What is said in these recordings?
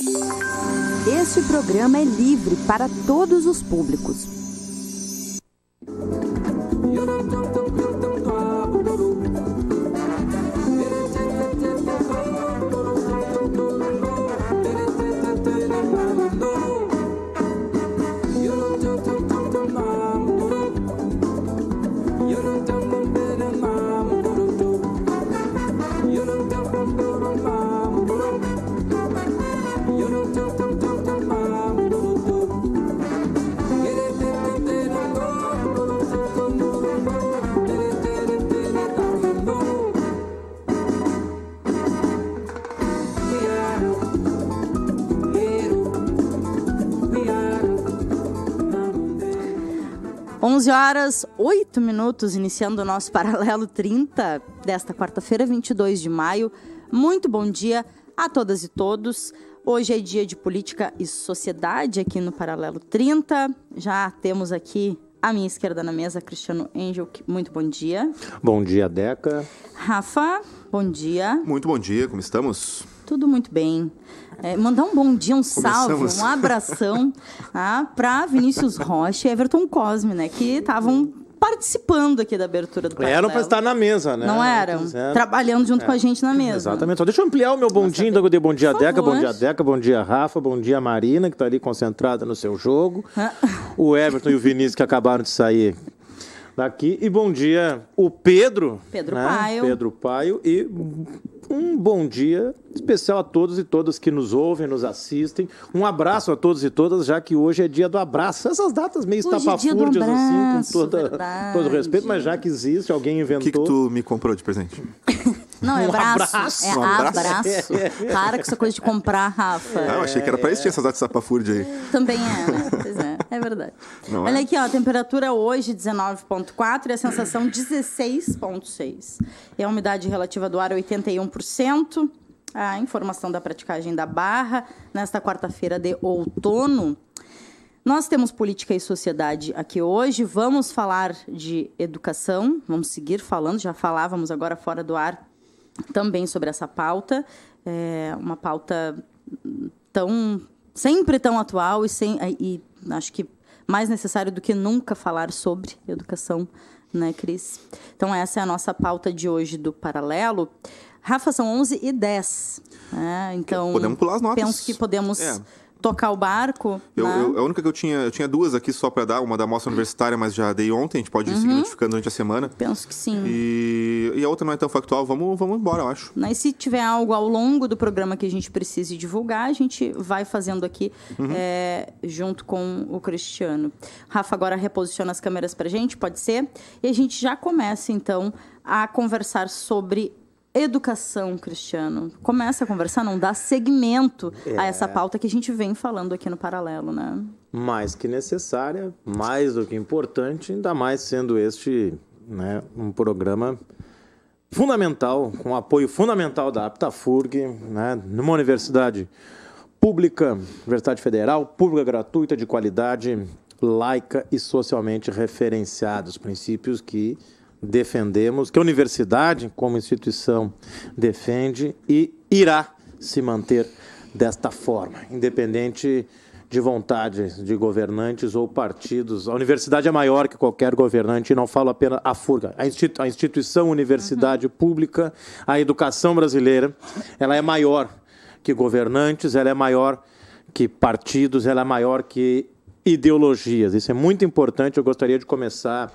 Este programa é livre para todos os públicos. Horas, 8 minutos, iniciando o nosso Paralelo 30 desta quarta-feira, 22 de maio. Muito bom dia a todas e todos. Hoje é dia de política e sociedade aqui no Paralelo 30. Já temos aqui à minha esquerda na mesa, Cristiano Engel. Muito bom dia. Bom dia, Deca. Rafa, bom dia. Muito bom dia, como estamos? Tudo muito bem. Mandar um bom dia, um salve, um abração para Vinícius Rocha e Everton Cosme, né, que estavam participando aqui da abertura do Paralelo. Eram para estar na mesa, né? Não eram? Trabalhando junto com a gente na mesa. Exatamente. Só deixa eu ampliar o meu bom dia. Então eu dei bom dia, Deca, bom dia, Deca, bom dia, Rafa, bom dia, Marina, que está ali concentrada no seu jogo. O Everton e o Vinícius, que acabaram de sair daqui. E bom dia, o Pedro. Pedro, né? Paio. Pedro Paio. E um bom dia especial a todos e todas que nos ouvem, nos assistem. Um abraço a todos e todas, já que hoje é dia do abraço. Essas datas meio estapafúrdias, assim, com todo respeito, mas já que existe, alguém inventou. O que tu me comprou de presente? Não, é abraço. É Um abraço. abraço. Para com essa coisa de comprar, Rafa. Ah, eu achei que era para existir essas datas estapafúrdias aí. Também é, né? Pois é verdade. Não Olha é? aqui, ó, a temperatura hoje 19,4 e a sensação 16,6. E a umidade relativa do ar 81%. A informação da praticagem da Barra nesta quarta-feira de outono. Nós temos política e sociedade aqui hoje. Vamos falar de educação. Vamos seguir falando. Já falávamos agora fora do ar também sobre essa pauta. É uma pauta sempre tão atual e acho que mais necessário do que nunca falar sobre educação, né, Cris? Então, essa é a nossa pauta de hoje do Paralelo. Rafa, são 11h10. Né? Então, podemos pular as notas. Penso que podemos tocar o barco. A única que eu tinha duas aqui só para dar, uma da mostra universitária, mas já dei ontem, a gente pode seguir notificando durante a semana. Penso que sim. E a outra não é tão factual, vamos embora, eu acho. Mas se tiver algo ao longo do programa que a gente precise divulgar, a gente vai fazendo aqui junto com o Cristiano. Rafa agora reposiciona as câmeras pra gente, pode ser? E a gente já começa, então, a conversar sobre educação, Cristiano. Começa a conversar, não dá seguimento a essa pauta que a gente vem falando aqui no Paralelo, né? Mais que necessária, mais do que importante, ainda mais sendo este, né, um programa fundamental, com apoio fundamental da Aptafurg, né, numa universidade pública, Universidade Federal, pública gratuita, de qualidade, laica e socialmente referenciada. Os princípios que defendemos, que a universidade, como instituição, defende e irá se manter desta forma, independente de vontade de governantes ou partidos. A universidade é maior que qualquer governante, e não falo apenas a FURG, a instituição universidade pública, a educação brasileira, ela é maior que governantes, ela é maior que partidos, ela é maior que ideologias. Isso é muito importante, eu gostaria de começar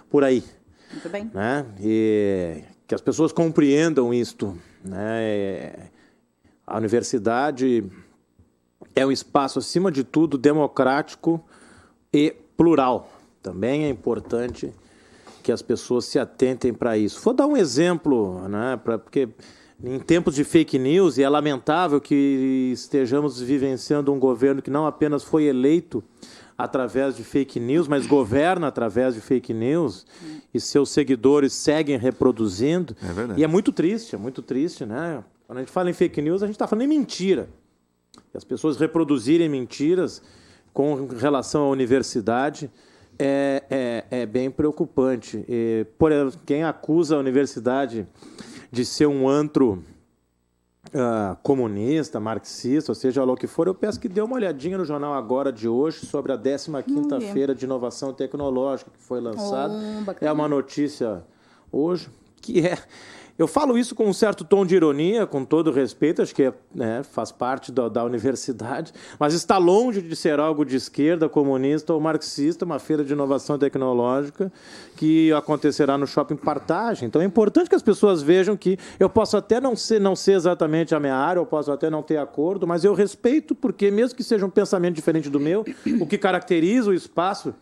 por aí. Muito bem. Né? E que as pessoas compreendam isto. Né? A universidade é um espaço, acima de tudo, democrático e plural. Também é importante que as pessoas se atentem para isso. Vou dar um exemplo, né? Porque em tempos de fake news, e é lamentável que estejamos vivenciando um governo que não apenas foi eleito através de fake news, mas governa através de fake news, e seus seguidores seguem reproduzindo. É verdade. E é muito triste, né? Quando a gente fala em fake news, a gente está falando em mentira. E as pessoas reproduzirem mentiras com relação à universidade é bem preocupante. E, por exemplo, quem acusa a universidade de ser um antro comunista, marxista, ou seja lá o que for, eu peço que dê uma olhadinha no Jornal Agora de hoje sobre a 15ª Feira de Inovação Tecnológica que foi lançada. É uma notícia hoje que eu falo isso com um certo tom de ironia, com todo respeito, acho que faz parte da universidade, mas está longe de ser algo de esquerda, comunista ou marxista, uma feira de inovação tecnológica que acontecerá no Shopping Partage. Então é importante que as pessoas vejam que eu posso até não ser exatamente a minha área, eu posso até não ter acordo, mas eu respeito, porque mesmo que seja um pensamento diferente do meu, o que caracteriza o espaço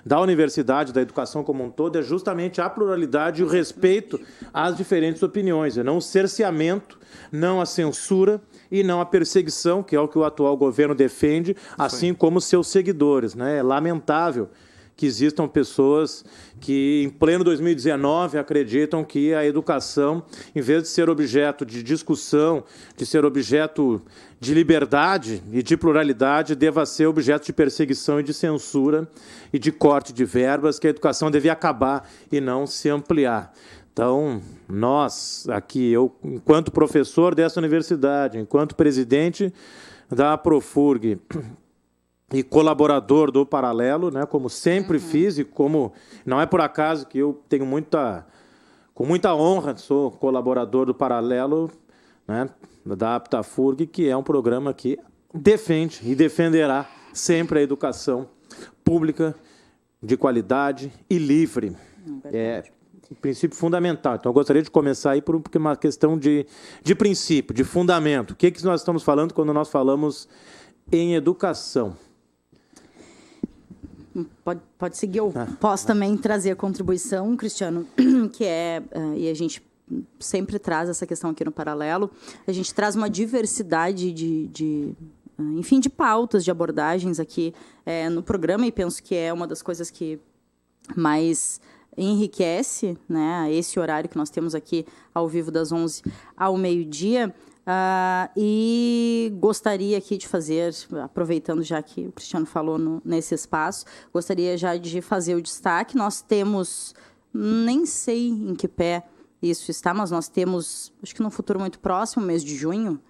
da universidade, da educação como um todo, é justamente a pluralidade e o respeito às diferentes opiniões, não o cerceamento, não a censura e não a perseguição, que é o que o atual governo defende, assim como seus seguidores. É lamentável que existam pessoas que, em pleno 2019, acreditam que a educação, em vez de ser objeto de discussão, de ser objeto de liberdade e de pluralidade, deva ser objeto de perseguição e de censura e de corte de verbas, que a educação devia acabar e não se ampliar. Então, nós, aqui, eu, enquanto professor dessa universidade, enquanto presidente da Profurg, e colaborador do Paralelo, como sempre fiz, e como não é por acaso que eu tenho com muita honra, sou colaborador do Paralelo, da Aptafurg, que é um programa que defende e defenderá sempre a educação pública, de qualidade e livre. É um princípio fundamental. Então, eu gostaria de começar aí por uma questão de princípio, de fundamento. O que nós estamos falando quando nós falamos em educação? Pode seguir, eu posso também trazer a contribuição, Cristiano, que e a gente sempre traz essa questão aqui no Paralelo, a gente traz uma diversidade de pautas, de abordagens aqui no programa, e penso que é uma das coisas que mais enriquece, esse horário que nós temos aqui ao vivo das 11 ao meio-dia. E gostaria aqui de fazer, aproveitando já que o Cristiano falou nesse espaço, gostaria já de fazer o destaque. Nós temos, nem sei em que pé isso está, mas nós temos, acho que no futuro muito próximo, mês de junho,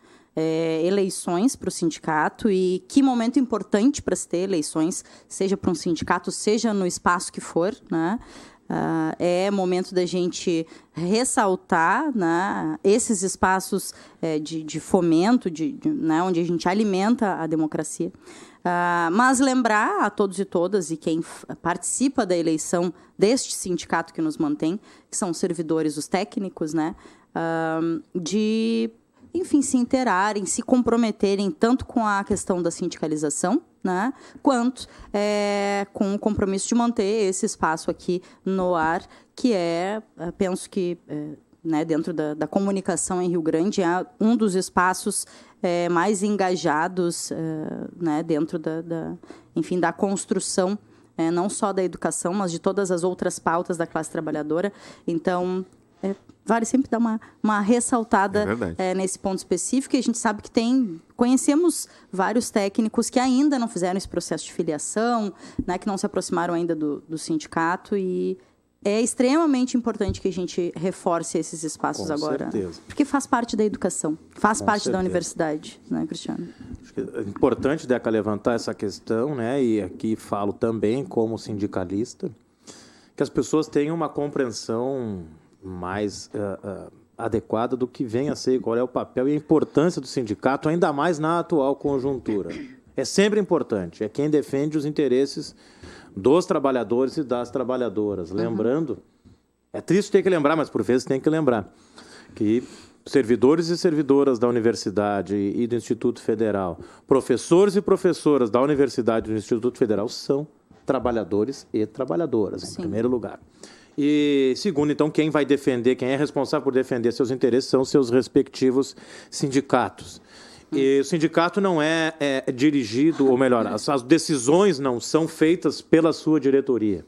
eleições para o sindicato, e que momento importante para se ter eleições, seja para um sindicato, seja no espaço que for, é momento da gente ressaltar esses espaços de fomento, onde a gente alimenta a democracia. Mas lembrar a todos e todas, e quem participa da eleição deste sindicato que nos mantém, que são os servidores, os técnicos, de, enfim, se interarem, se comprometerem tanto com a questão da sindicalização, quanto com o compromisso de manter esse espaço aqui no ar, que penso que, dentro da comunicação em Rio Grande, é um dos espaços mais engajados dentro da construção, não só da educação, mas de todas as outras pautas da classe trabalhadora. Então, vale sempre dar uma ressaltada nesse ponto específico, e a gente sabe que conhecemos vários técnicos que ainda não fizeram esse processo de filiação, que não se aproximaram ainda do sindicato, e é extremamente importante que a gente reforce esses espaços agora. Certeza. Porque faz parte da educação, faz parte certeza. da universidade, Cristiano? Acho que é importante, Deca, levantar essa questão, e aqui falo também como sindicalista, que as pessoas tenham uma compreensão mais adequada do que vem a ser, qual é o papel e a importância do sindicato, ainda mais na atual conjuntura. É sempre importante, é quem defende os interesses dos trabalhadores e das trabalhadoras. Lembrando, é triste ter que lembrar, mas por vezes tem que lembrar, que servidores e servidoras da universidade e do Instituto Federal, professores e professoras da universidade e do Instituto Federal são trabalhadores e trabalhadoras, em primeiro lugar. E, segundo, então, quem vai defender, quem é responsável por defender seus interesses são seus respectivos sindicatos. E o sindicato não é dirigido, ou melhor, as decisões não são feitas pela sua diretoria.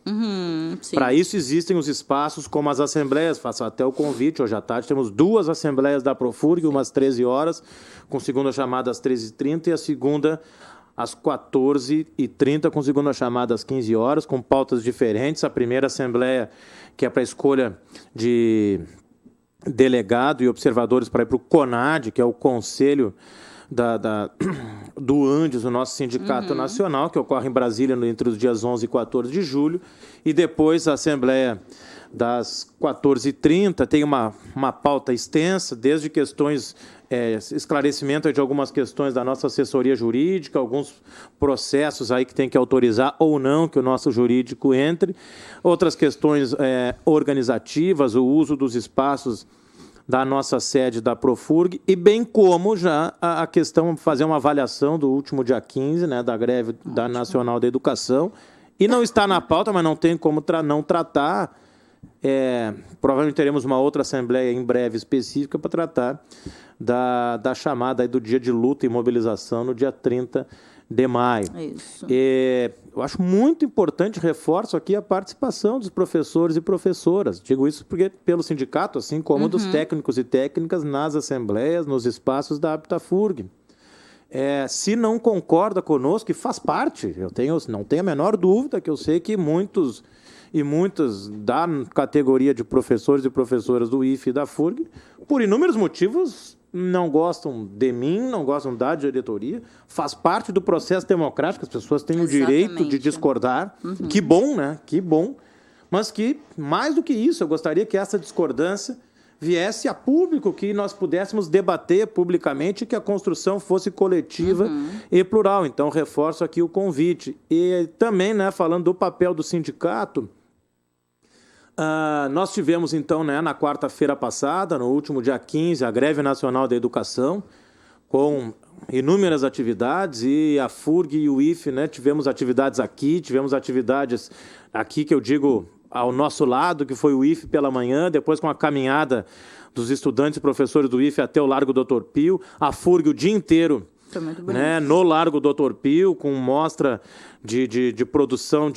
Para isso existem os espaços como as assembleias, faço até o convite, hoje à tarde temos 2 assembleias da Profurg, umas 13 horas, com segunda chamada às 13h30 e a segunda às 14h30, com segunda chamada às 15 horas, com pautas diferentes. A primeira assembleia, que é para a escolha de delegado e observadores para ir para o CONAD, que é o Conselho do Andes, o nosso sindicato nacional, que ocorre em Brasília entre os dias 11 e 14 de julho, e depois a Assembleia das 14h30, tem uma pauta extensa, desde questões, esclarecimento de algumas questões da nossa assessoria jurídica, alguns processos aí que tem que autorizar ou não que o nosso jurídico entre, outras questões organizativas, o uso dos espaços da nossa sede da Profurg, e bem como já a questão, fazer uma avaliação do último dia 15, né, da greve da Nacional da Educação, e não está na pauta, mas não tem como não tratar. Provavelmente teremos uma outra assembleia em breve específica para tratar da chamada aí do dia de luta e mobilização no dia 30 de maio. Isso. Eu acho muito importante, reforço aqui a participação dos professores e professoras. Digo isso porque pelo sindicato, assim como dos técnicos e técnicas nas assembleias, nos espaços da Aptafurg. Se não concorda conosco, e faz parte, não tenho a menor dúvida que eu sei que muitos e muitas da categoria de professores e professoras do IFE e da FURG, por inúmeros motivos, não gostam de mim, não gostam da diretoria, faz parte do processo democrático, as pessoas têm o direito de discordar, que bom, né? Que bom, mas que, mais do que isso, eu gostaria que essa discordância viesse a público, que nós pudéssemos debater publicamente, que a construção fosse coletiva e plural. Então, reforço aqui o convite. E também, né, falando do papel do sindicato, nós tivemos, então, né, na quarta-feira passada, no último dia 15, a Greve Nacional da Educação, com inúmeras atividades, e a FURG e o IFE, né, tivemos atividades aqui que eu digo ao nosso lado, que foi o IFE pela manhã, depois com a caminhada dos estudantes e professores do IFE até o Largo Dr. Pio, a FURG o dia inteiro, né, no Largo Dr. Pio, com mostra de produção,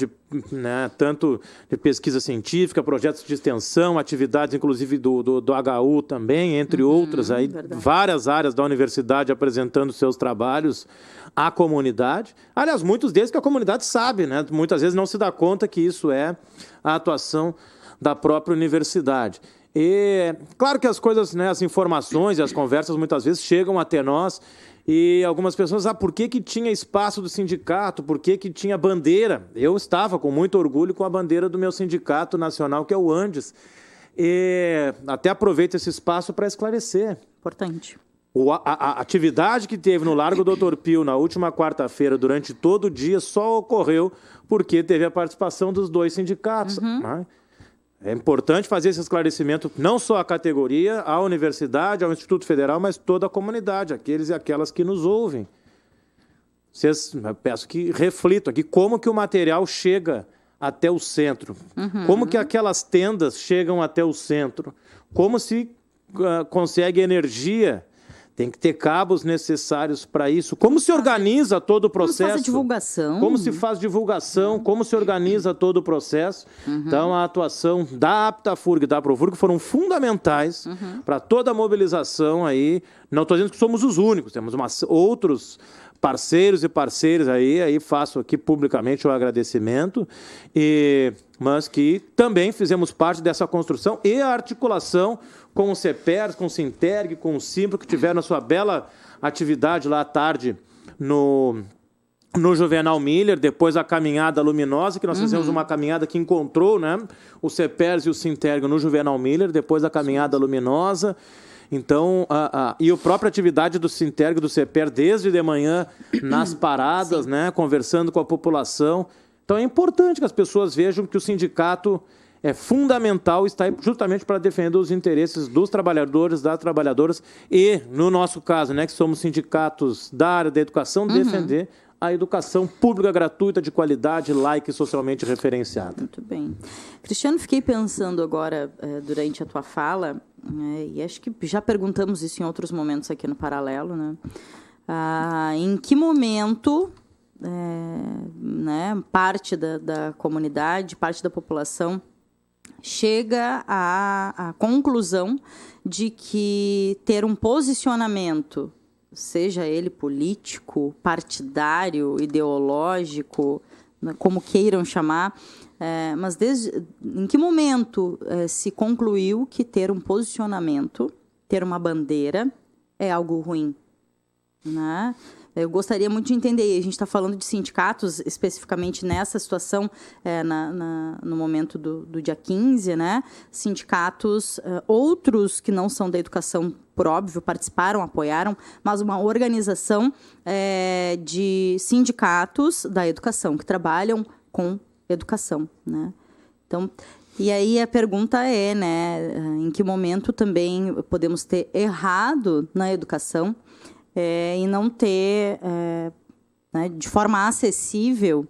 tanto de pesquisa científica, projetos de extensão, atividades inclusive do HU também, entre outras, aí, várias áreas da universidade apresentando seus trabalhos à comunidade. Aliás, muitos deles que a comunidade sabe, né? Muitas vezes não se dá conta que isso é a atuação da própria universidade. E claro que as coisas, né, as informações e as conversas muitas vezes chegam até nós, e algumas pessoas, por que tinha espaço do sindicato, por que tinha bandeira? Eu estava com muito orgulho com a bandeira do meu sindicato nacional, que é o Andes. E até aproveito esse espaço para esclarecer. Importante. A atividade que teve no Largo Dr. Pio na última quarta-feira, durante todo o dia, só ocorreu porque teve a participação dos dois sindicatos. Né? É importante fazer esse esclarecimento, não só à categoria, à universidade, ao Instituto Federal, mas toda a comunidade, aqueles e aquelas que nos ouvem. Eu peço que reflitam aqui como que o material chega até o centro, como que aquelas tendas chegam até o centro, como se consegue energia. Tem que ter cabos necessários para isso. Como se organiza todo o processo? Como se faz divulgação? Como se faz divulgação? Como se organiza todo o processo? Então, a atuação da Aptafurg e da Profurg foram fundamentais para toda a mobilização aí. Não estou dizendo que somos os únicos, temos outros parceiros e parceiras aí faço aqui publicamente o agradecimento, mas que também fizemos parte dessa construção e a articulação com o CEPERS, com o Sinterg, com o Simpro, que tiveram a sua bela atividade lá à tarde no Juvenal Miller, depois a caminhada luminosa, que nós fizemos uma caminhada que encontrou, né, o CEPERS e o Sinterg no Juvenal Miller, depois a caminhada luminosa. Então, e a própria atividade do Sinterg e do CEPER desde de manhã nas paradas, né, conversando com a população. Então, é importante que as pessoas vejam que o sindicato é fundamental, está aí justamente para defender os interesses dos trabalhadores, das trabalhadoras e, no nosso caso, né, que somos sindicatos da área da educação, defender a educação pública gratuita, de qualidade, laica e socialmente referenciada. Muito bem. Cristiano, fiquei pensando agora, durante a tua fala, e acho que já perguntamos isso em outros momentos aqui no Paralelo, né? Em que momento parte da comunidade, parte da população chega à conclusão de que ter um posicionamento, seja ele político, partidário, ideológico, como queiram chamar, mas em que momento se concluiu que ter um posicionamento, ter uma bandeira, é algo ruim? Né? Eu gostaria muito de entender, a gente está falando de sindicatos, especificamente nessa situação, no momento do dia 15, né? Sindicatos, outros que não são da educação, por óbvio, participaram, apoiaram, mas uma organização de sindicatos da educação, que trabalham com educação, né? Então, e aí a pergunta né, em que momento também podemos ter errado na educação e não ter, né, de forma acessível,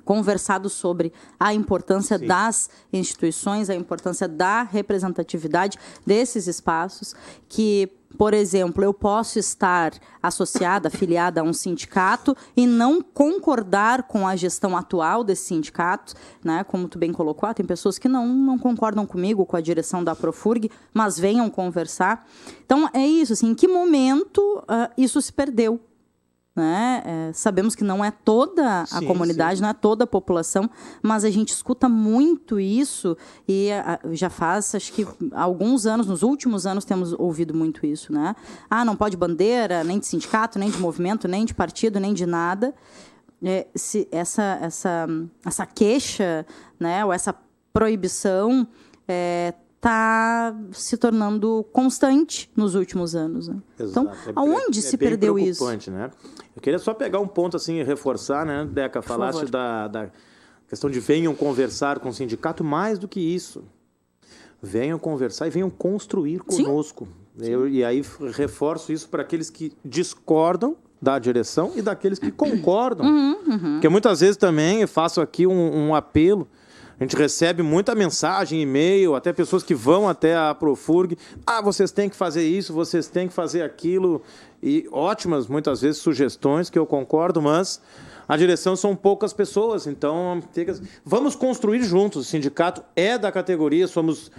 conversado sobre a importância das instituições, a importância da representatividade desses espaços, que, por exemplo, eu posso estar associada, afiliada a um sindicato e não concordar com a gestão atual desse sindicato, né? Como tu bem colocou, tem pessoas que não concordam comigo, com a direção da Profurg, mas venham conversar. Então, é isso, assim, em que momento isso se perdeu? Né? Sabemos que não é toda a comunidade, não é toda a população, mas a gente escuta muito isso e já faz, acho que alguns anos, nos últimos anos temos ouvido muito isso, né? Não pode bandeira, nem de sindicato, nem de movimento, nem de partido, nem de nada. Se essa queixa, né, ou essa proibição está se tornando constante nos últimos anos. Né? Então, aonde se perdeu isso? Né? Eu queria só pegar um ponto assim e reforçar, né, Deca? Falaste da questão de venham conversar com o sindicato, mais do que isso. Venham conversar e venham construir conosco. E aí reforço isso para aqueles que discordam da direção e daqueles que concordam. Porque muitas vezes também faço aqui um apelo. A gente recebe muita mensagem, e-mail, até pessoas que vão até a Profurg. Vocês têm que fazer isso, vocês têm que fazer aquilo. E ótimas, muitas vezes, sugestões que eu concordo, mas a direção são poucas pessoas. Então, vamos construir juntos. O sindicato é da categoria, somos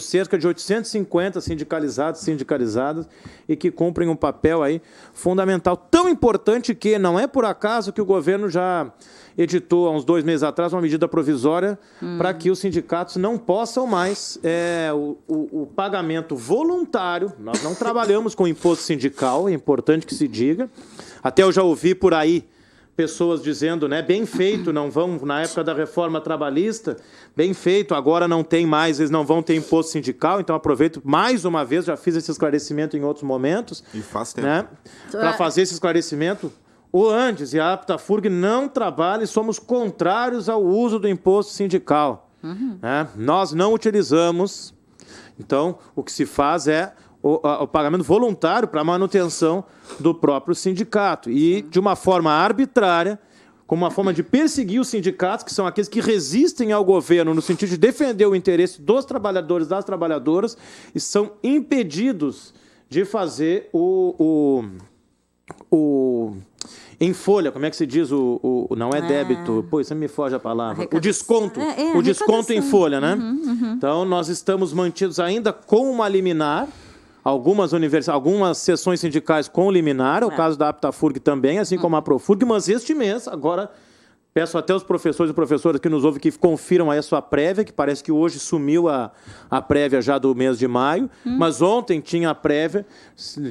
cerca de 850 sindicalizadas e que cumprem um papel aí fundamental, tão importante que não é por acaso que o governo já editou há uns 2 meses atrás uma medida provisória para que os sindicatos não possam mais o pagamento voluntário. Nós não trabalhamos com imposto sindical, é importante que se diga. Até eu já ouvi por aí pessoas dizendo, né, bem feito, não vão, na época da reforma trabalhista, bem feito, agora não tem mais, eles não vão ter imposto sindical, então aproveito mais uma vez, já fiz esse esclarecimento em outros momentos. E faz tempo. Né, para fazer esse esclarecimento. O Andes e a Aptafurg não trabalham e somos contrários ao uso do imposto sindical. Né? Nós não utilizamos, então o que se faz é o pagamento voluntário para a manutenção do próprio sindicato. E, de uma forma arbitrária, como uma forma de perseguir os sindicatos, que são aqueles que resistem ao governo no sentido de defender o interesse dos trabalhadores, das trabalhadoras, e são impedidos de fazer em folha, como é que se diz? Não é débito, você me foge a palavra. O desconto. O desconto em folha, né? Então, nós estamos mantidos ainda com uma liminar. Algumas seções sindicais com liminar, é o caso da Aptafurg também, assim como a Profurg, mas este mês, agora, peço até aos professores e professoras que nos ouvem que confiram aí a sua prévia, que parece que hoje sumiu a prévia já do mês de maio, mas ontem tinha a prévia,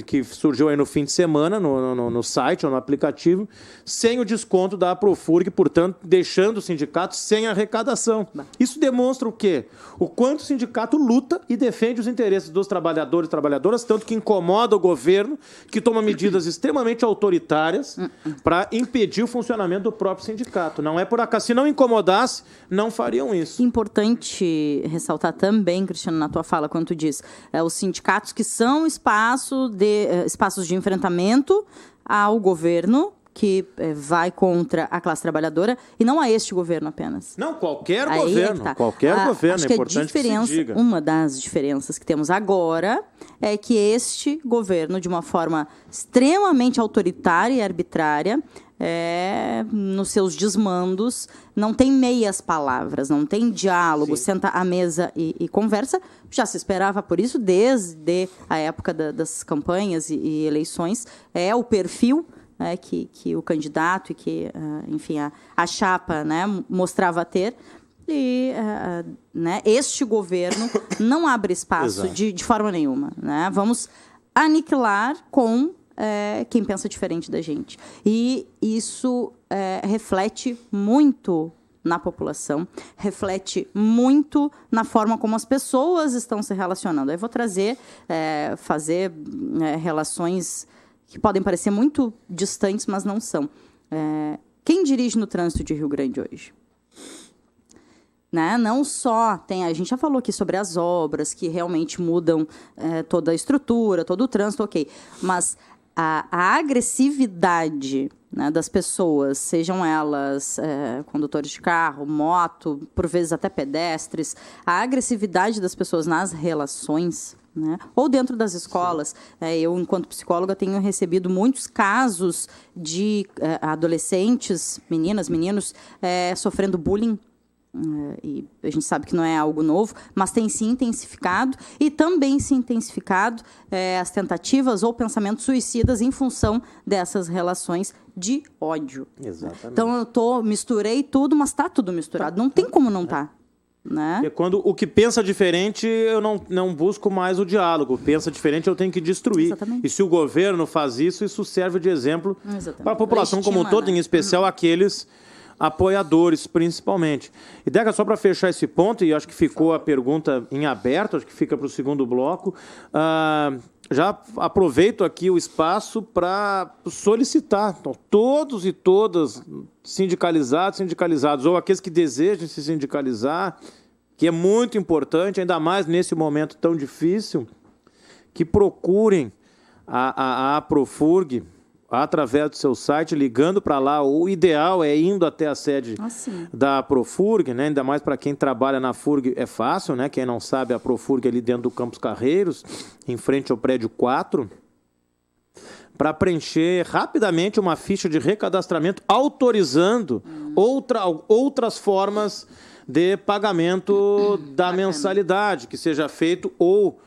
que surgiu aí no fim de semana, no site ou no aplicativo, sem o desconto da Profurg, portanto, deixando o sindicato sem arrecadação. Isso demonstra o quê? O quanto o sindicato luta e defende os interesses dos trabalhadores e trabalhadoras, tanto que incomoda o governo, que toma medidas extremamente autoritárias para impedir o funcionamento do próprio sindicato. Não é por acaso. Se não incomodasse, não fariam isso. Importante ressaltar também, Cristiano, na tua fala, quando tu diz os sindicatos que são espaços de enfrentamento ao governo, que vai contra a classe trabalhadora, e não a este governo apenas. Não, qualquer governo. Qualquer governo, acho que é importante que se diga. Uma das diferenças que temos agora é que este governo, de uma forma extremamente autoritária e arbitrária, nos seus desmandos, não tem meias palavras, não tem diálogo, senta à mesa e conversa. Já se esperava por isso desde a época das campanhas e eleições. É o perfil que o candidato e que, enfim, a chapa, né, mostrava ter. E né, este governo não abre espaço de forma nenhuma. Né? Vamos aniquilar com quem pensa diferente da gente. E isso reflete muito na população, reflete muito na forma como as pessoas estão se relacionando. Eu vou fazer relações que podem parecer muito distantes, mas não são. Quem dirige no trânsito de Rio Grande hoje? Né? Não só a gente já falou aqui sobre as obras que realmente mudam toda a estrutura, todo o trânsito, ok, mas a agressividade, né, das pessoas, sejam elas condutores de carro, moto, por vezes até pedestres, a agressividade das pessoas nas relações, né, ou dentro das escolas. Eu, enquanto psicóloga, tenho recebido muitos casos de adolescentes, meninas, meninos, sofrendo bullying. E a gente sabe que não é algo novo, mas tem se intensificado e também se intensificado as tentativas ou pensamentos suicidas em função dessas relações de ódio. Exatamente. Então eu misturei tudo, mas está tudo misturado. Não tem como não estar. Né? Porque quando o que pensa diferente, eu não busco mais o diálogo. Pensa diferente, eu tenho que destruir. Exatamente. E se o governo faz isso, isso serve de exemplo para a população como um todo, né? em especial aqueles apoiadores, principalmente. E, Deca, só para fechar esse ponto, e acho que ficou a pergunta em aberto, acho que fica para o segundo bloco, já aproveito aqui o espaço para solicitar, então, todos e todas sindicalizados, ou aqueles que desejam se sindicalizar, que é muito importante, ainda mais nesse momento tão difícil, que procurem a Profurg, através do seu site, ligando para lá. O ideal é indo até a sede da Profurg, né? Ainda mais para quem trabalha na Furg, é fácil, né? Quem não sabe, a Profurg é ali dentro do Campos Carreiros, em frente ao prédio 4, para preencher rapidamente uma ficha de recadastramento autorizando outras formas de pagamento da mensalidade, que seja feito ou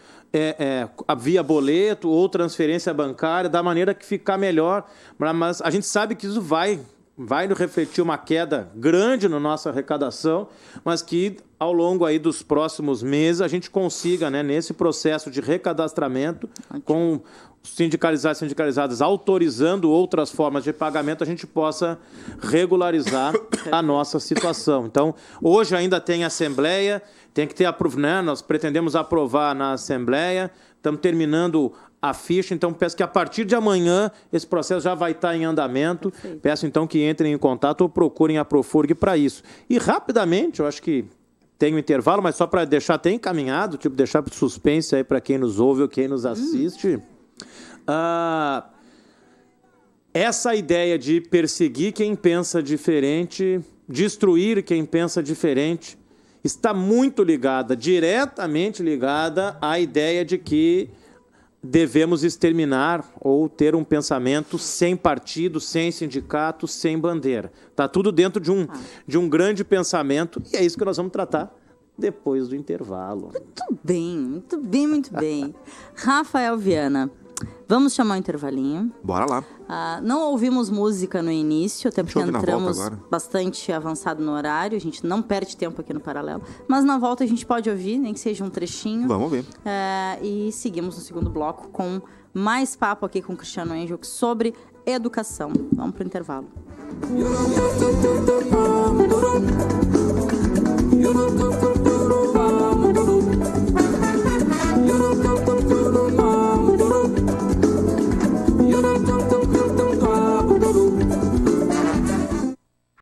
via boleto ou transferência bancária, da maneira que ficar melhor. Mas a gente sabe que isso vai refletir uma queda grande na nossa arrecadação, mas que ao longo aí dos próximos meses a gente consiga, né, nesse processo de recadastramento, com sindicalizados e sindicalizadas autorizando outras formas de pagamento, a gente possa regularizar a nossa situação. Então, hoje ainda tem assembleia, tem que ter, né, nós pretendemos aprovar na Assembleia, estamos terminando a ficha, então peço que a partir de amanhã esse processo já vai estar em andamento. Perfeito. Peço então que entrem em contato ou procurem a Profurg para isso. E rapidamente, eu acho que tem um intervalo, mas só para deixar até encaminhado, tipo, deixar para suspense aí para quem nos ouve ou quem nos assiste. Essa ideia de perseguir quem pensa diferente, destruir quem pensa diferente, está muito ligada, diretamente ligada à ideia de que devemos exterminar ou ter um pensamento sem partido, sem sindicato, sem bandeira. Está tudo dentro de um grande pensamento, e é isso que nós vamos tratar depois do intervalo. Muito bem, muito bem, muito bem. Rafael Viana, vamos chamar o intervalinho. Bora lá. Não ouvimos música no início, até porque entramos agora. Bastante avançado no horário. A gente não perde tempo aqui no Paralelo. Mas na volta a gente pode ouvir, nem que seja um trechinho. Vamos ver. E seguimos no segundo bloco com mais papo aqui com o Cristiano Engel sobre educação. Vamos para o intervalo.